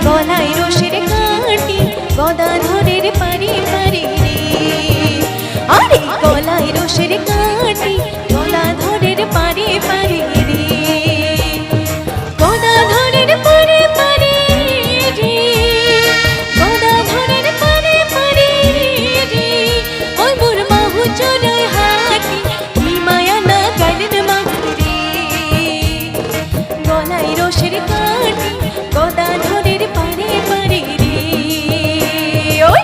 গলায় রোষের কাঁটি গদাধরের পারে পারে রে আরে গলায় রোষের কাঁটি গদাধরের পারে পারে রে গদাধরের পারে পারে রে গদাধরের পারে পারে রে ওই মোর বাহু চড়ায় হাঁটি কি মায়া না গালেন মাগুরে গলায় রোষের কাঁটি গদাধরের পারে পারে রে ওই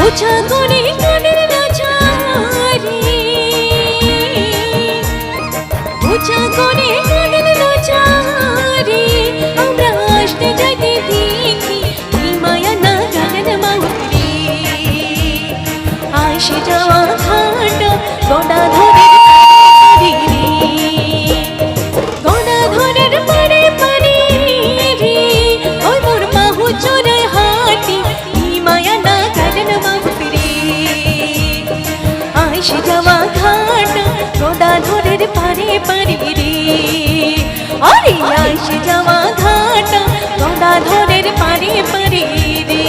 উঁচা করে কানের নাচারে উঁচা করে কানের নাচারে আমরা আসতে যাইতে দেখি কি মায়া না গানের মাহুরে আইসে যাওয়া ঘাটা গদাধরের পারে রে গদাধরের পারে পারে রে ওই মোর বাহু চড়ায় হাঁটি কি মায়া না গানের মাহুরে আইসে যাওয়া ঘাটা গদাধরের পারে পারে রে আরে আইসে যাওয়া ঘাটা গদাধরের পারে পারে রে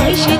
আইসে